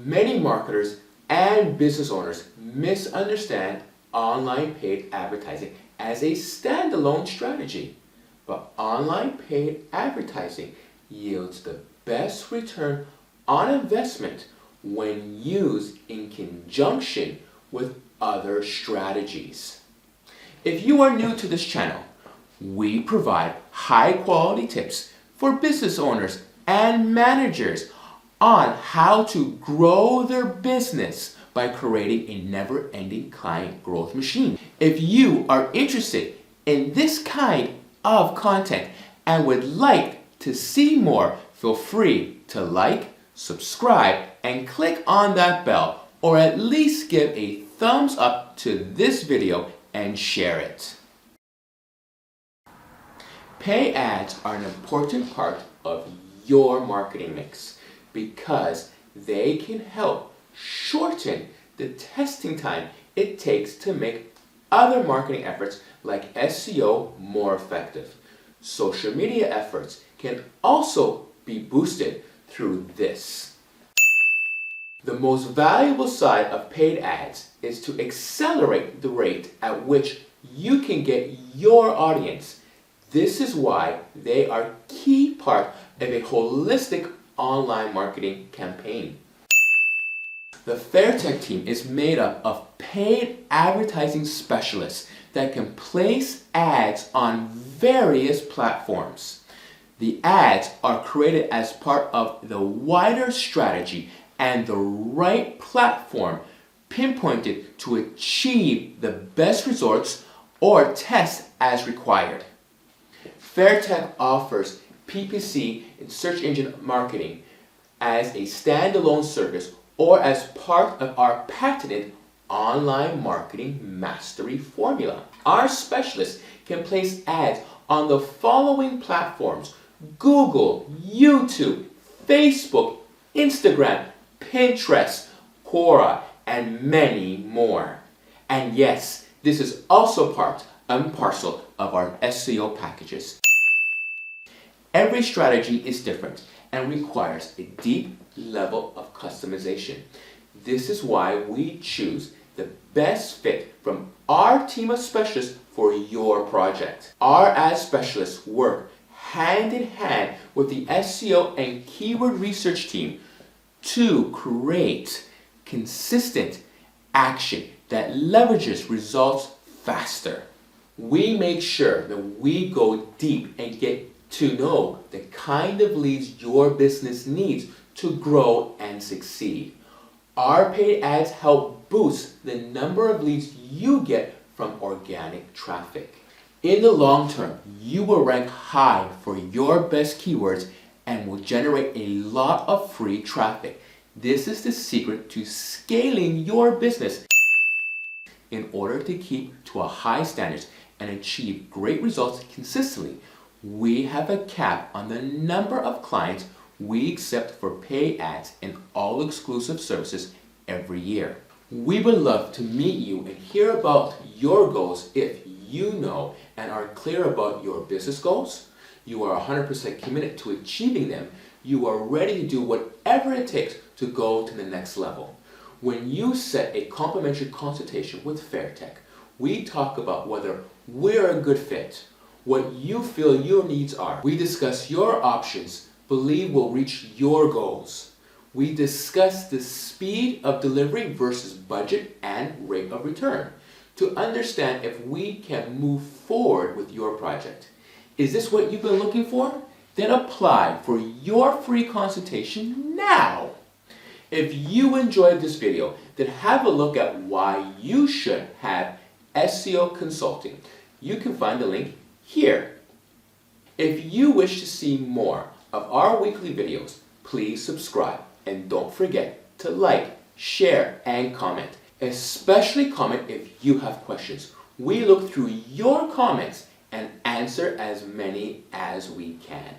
Many marketers and business owners misunderstand online paid advertising as a standalone strategy. But online paid advertising yields the best return on investment when used in conjunction with other strategies. If you are new to this channel, we provide high-quality tips for business owners and managers on how to grow their business by creating a never-ending client growth machine. If you are interested in this kind of content and would like to see more, feel free to like, subscribe, and click on that bell, or at least give a thumbs up to this video and share it. Pay ads are an important part of your marketing mix because they can help shorten the testing time it takes to make other marketing efforts like SEO more effective. Social media efforts can also be boosted through this. The most valuable side of paid ads is to accelerate the rate at which you can get your audience. This is why they are a key part of a holistic online marketing campaign. The FairTech team is made up of paid advertising specialists that can place ads on various platforms. The ads are created as part of the wider strategy and the right platform pinpointed to achieve the best results or test as required. FairTech offers PPC in search engine marketing as a standalone service or as part of our patented online marketing mastery formula. Our specialists can place ads on the following platforms: Google, YouTube, Facebook, Instagram, Pinterest, Quora, and many more. And yes, this is also part and parcel of our SEO packages. Every strategy is different and requires a deep level of customization. This is why we choose the best fit from our team of specialists for your project. Our ad specialists work hand in hand with the SEO and keyword research team to create consistent action that leverages results faster. We make sure that we go deep and get to know the kind of leads your business needs to grow and succeed. Our paid ads help boost the number of leads you get from organic traffic. In the long term, you will rank high for your best keywords and will generate a lot of free traffic. This is the secret to scaling your business. In order to keep to a high standards and achieve great results consistently, we have a cap on the number of clients we accept for paid ads and all exclusive services every year. We would love to meet you and hear about your goals. If you know and are clear about your business goals, you are 100% committed to achieving them, you are ready to do whatever it takes to go to the next level. When you set a complimentary consultation with FairTech, we talk about whether we're a good fit, what you feel your needs are. We discuss your options, believe will reach your goals. We discuss the speed of delivery versus budget and rate of return to understand if we can move forward with your project. Is this what you've been looking for? Then apply for your free consultation now. If you enjoyed this video, then have a look at why you should have SEO consulting. You can find the link here. If you wish to see more of our weekly videos, please subscribe and don't forget to like, share, and comment. Especially comment if you have questions. We look through your comments and answer as many as we can.